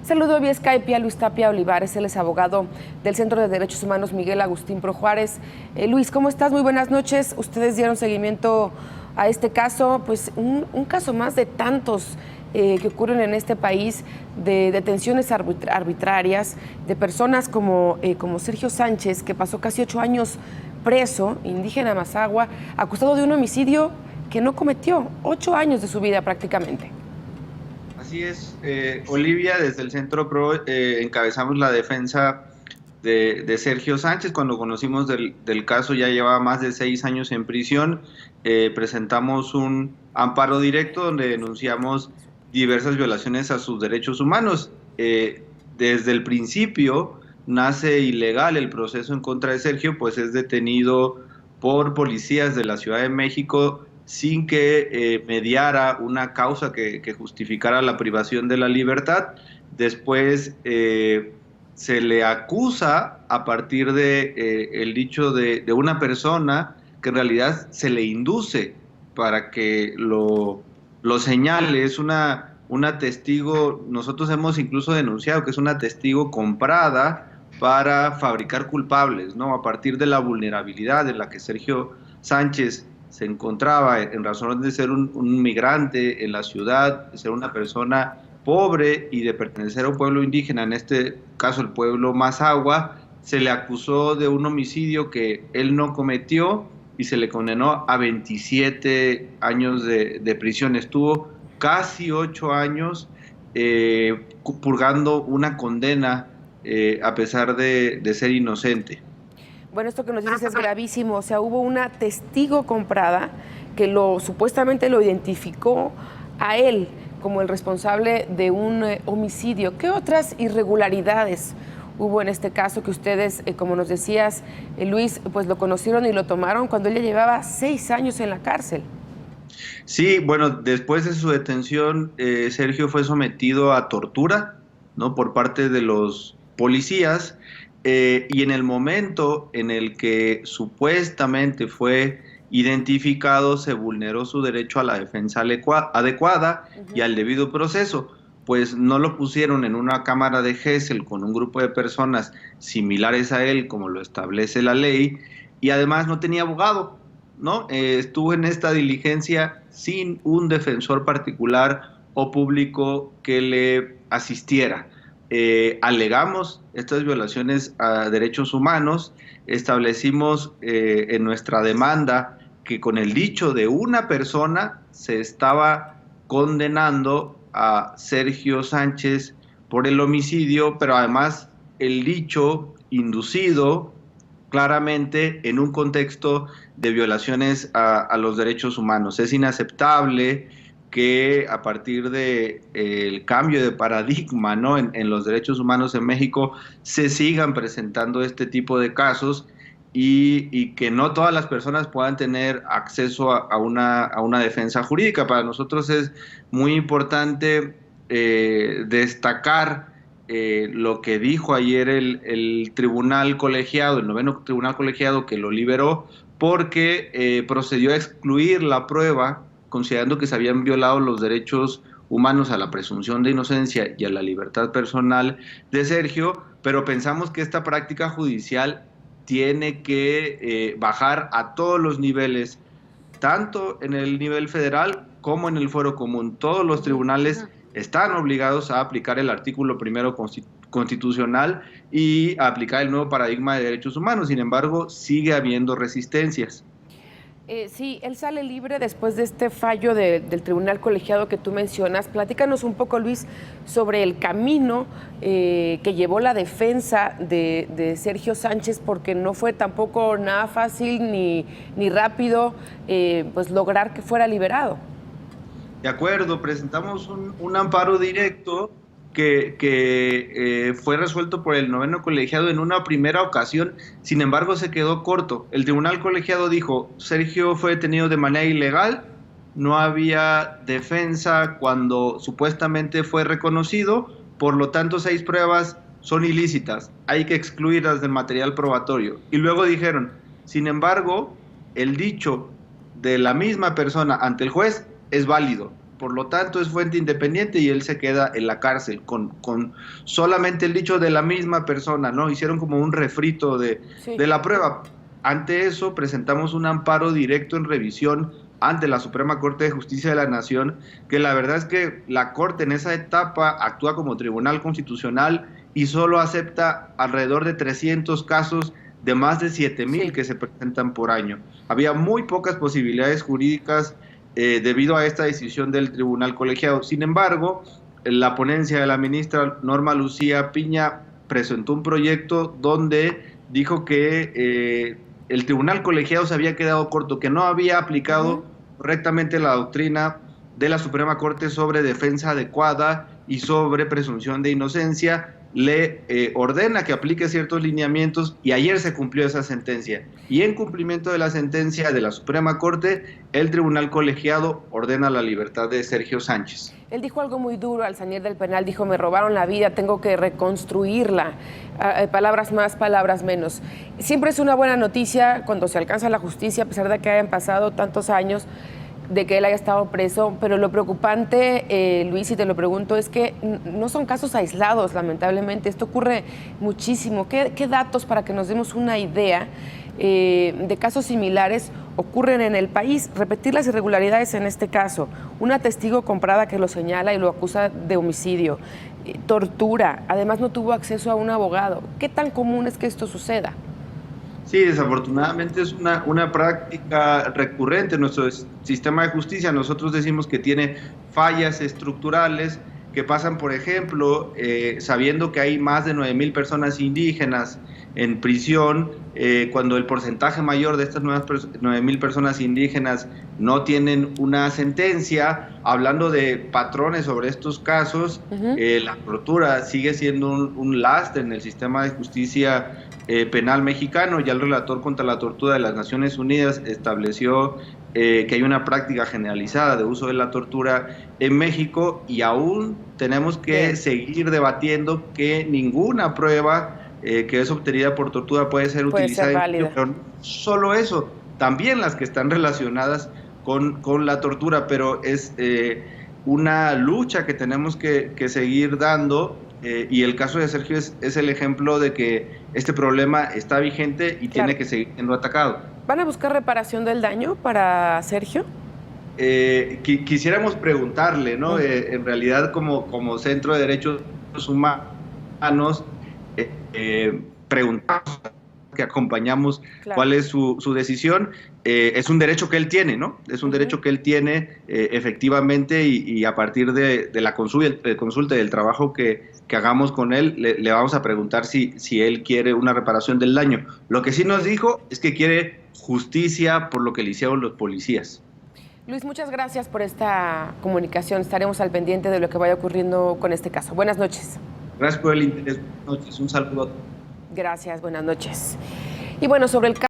Saludo vía Skype a Luis Tapia Olivares, él es abogado del Centro de Derechos Humanos Miguel Agustín Pro Juárez. Luis, ¿cómo estás? Muy buenas noches. Ustedes dieron seguimiento a este caso, pues un caso más de tantos que ocurren en este país, de detenciones arbitrarias, de personas como Sergio Sánchez, que pasó casi 8 años preso, indígena Mazahua, acusado de un homicidio que no cometió, 8 años de su vida prácticamente. Así es, Olivia, desde el Centro PRO encabezamos la defensa de Sergio Sánchez. Cuando conocimos del caso, ya llevaba más de 6 años en prisión. Presentamos un amparo directo donde denunciamos diversas violaciones a sus derechos humanos. Desde el principio nace ilegal el proceso en contra de Sergio, pues es detenido por policías de la Ciudad de México sin que mediara una causa que justificara la privación de la libertad. Después se le acusa a partir de el dicho de una persona que en realidad se le induce para que lo señale. Es una testigo, nosotros hemos incluso denunciado que es una testigo comprada para fabricar culpables, ¿no? A partir de la vulnerabilidad en la que Sergio Sánchez se encontraba en razón de ser un migrante en la ciudad, de ser una persona pobre y de pertenecer a un pueblo indígena, en este caso el pueblo Mazahua. Se le acusó de un homicidio que él no cometió y se le condenó a 27 años de prisión. Estuvo casi 8 años purgando una condena a pesar de ser inocente. Bueno, esto que nos dices es gravísimo. O sea, hubo una testigo comprada que supuestamente lo identificó a él como el responsable de un homicidio. ¿Qué otras irregularidades hubo en este caso que ustedes, como nos decías, Luis, pues lo conocieron y lo tomaron cuando él ya llevaba 6 años en la cárcel? Sí, bueno, después de su detención, Sergio fue sometido a tortura, ¿no?, por parte de los policías. Y en el momento en el que supuestamente fue identificado, se vulneró su derecho a la defensa adecuada y al debido proceso, pues no lo pusieron en una cámara de Gesell con un grupo de personas similares a él, como lo establece la ley, y además no tenía abogado, ¿no? Estuvo en esta diligencia sin un defensor particular o público que le asistiera. Alegamos estas violaciones a derechos humanos, establecimos en nuestra demanda que con el dicho de una persona se estaba condenando a Sergio Sánchez por el homicidio, pero además el dicho inducido claramente en un contexto de violaciones a los derechos humanos. Es inaceptable que a partir del cambio de paradigma, ¿no?, en los derechos humanos en México se sigan presentando este tipo de casos y que no todas las personas puedan tener acceso a una defensa jurídica. Para nosotros es muy importante destacar lo que dijo ayer el tribunal colegiado, el 9º tribunal colegiado que lo liberó, porque procedió a excluir la prueba considerando que se habían violado los derechos humanos a la presunción de inocencia y a la libertad personal de Sergio, pero pensamos que esta práctica judicial tiene que bajar a todos los niveles, tanto en el nivel federal como en el fuero común. Todos los tribunales están obligados a aplicar el artículo 1º constitucional y a aplicar el nuevo paradigma de derechos humanos. Sin embargo, sigue habiendo resistencias. Sí, él sale libre después de este fallo del tribunal colegiado que tú mencionas. Platícanos un poco, Luis, sobre el camino que llevó la defensa de Sergio Sánchez, porque no fue tampoco nada fácil ni rápido pues lograr que fuera liberado. De acuerdo, presentamos un amparo directo que fue resuelto por el 9º colegiado en una primera ocasión. Sin embargo, se quedó corto. El tribunal colegiado dijo: Sergio fue detenido de manera ilegal, no había defensa cuando supuestamente fue reconocido, por lo tanto 6 pruebas son ilícitas, hay que excluirlas del material probatorio. Y luego dijeron: sin embargo, el dicho de la misma persona ante el juez es válido. por lo tanto es fuente independiente y él se queda en la cárcel con solamente el dicho de la misma persona, ¿no? Hicieron como un refrito de la prueba. Ante eso presentamos un amparo directo en revisión ante la Suprema Corte de Justicia de la Nación, que la verdad es que la Corte en esa etapa actúa como tribunal constitucional y solo acepta alrededor de 300 casos de más de 7,000 que se presentan por año. Había muy pocas posibilidades jurídicas debido a esta decisión del tribunal colegiado. Sin embargo, la ponencia de la ministra Norma Lucía Piña presentó un proyecto donde dijo que el tribunal colegiado se había quedado corto, que no había aplicado correctamente la doctrina de la Suprema Corte sobre defensa adecuada y sobre presunción de inocencia. Le ordena que aplique ciertos lineamientos y ayer se cumplió esa sentencia. Y en cumplimiento de la sentencia de la Suprema Corte, el tribunal colegiado ordena la libertad de Sergio Sánchez. Él dijo algo muy duro al salir del penal, dijo: me robaron la vida, tengo que reconstruirla. Palabras más, palabras menos. Siempre es una buena noticia cuando se alcanza la justicia, a pesar de que hayan pasado tantos años de que él haya estado preso, pero lo preocupante, Luis, y te lo pregunto, es que no son casos aislados, lamentablemente. Esto ocurre muchísimo. ¿Qué datos, para que nos demos una idea de casos similares, ocurren en el país? Repetir las irregularidades en este caso: una testigo comprada que lo señala y lo acusa de homicidio, tortura, además no tuvo acceso a un abogado. ¿Qué tan común es que esto suceda? Sí, desafortunadamente es una práctica recurrente en nuestro sistema de justicia. Nosotros decimos que tiene fallas estructurales que pasan, por ejemplo, sabiendo que hay más de 9,000 personas indígenas en prisión, cuando el porcentaje mayor de estas 9,000 personas indígenas no tienen una sentencia. Hablando de patrones sobre estos casos, la tortura sigue siendo un lastre en el sistema de justicia penal mexicano. Ya el relator contra la tortura de las Naciones Unidas estableció que hay una práctica generalizada de uso de la tortura en México, y aún tenemos que seguir debatiendo que ninguna prueba que es obtenida por tortura puede ser utilizada. Pero no solo eso, también las que están relacionadas con la tortura, pero es una lucha que tenemos que seguir dando. Y el caso de Sergio es el ejemplo de que este problema está vigente y tiene que seguir siendo atacado. ¿Van a buscar reparación del daño para Sergio? Quisiéramos preguntarle, ¿no? En realidad, como Centro de Derechos Humanos, preguntamos, que acompañamos cuál es su decisión. Es un derecho que él tiene, ¿no? Es un derecho que él tiene efectivamente, y a partir de la consulta y del trabajo que hagamos con él, le vamos a preguntar si él quiere una reparación del daño. Lo que sí nos dijo es que quiere justicia por lo que le hicieron los policías. Luis, muchas gracias por esta comunicación. Estaremos al pendiente de lo que vaya ocurriendo con este caso. Buenas noches. Gracias por el interés. Buenas noches. Un saludo a todos. Gracias, buenas noches. Y bueno, sobre el caso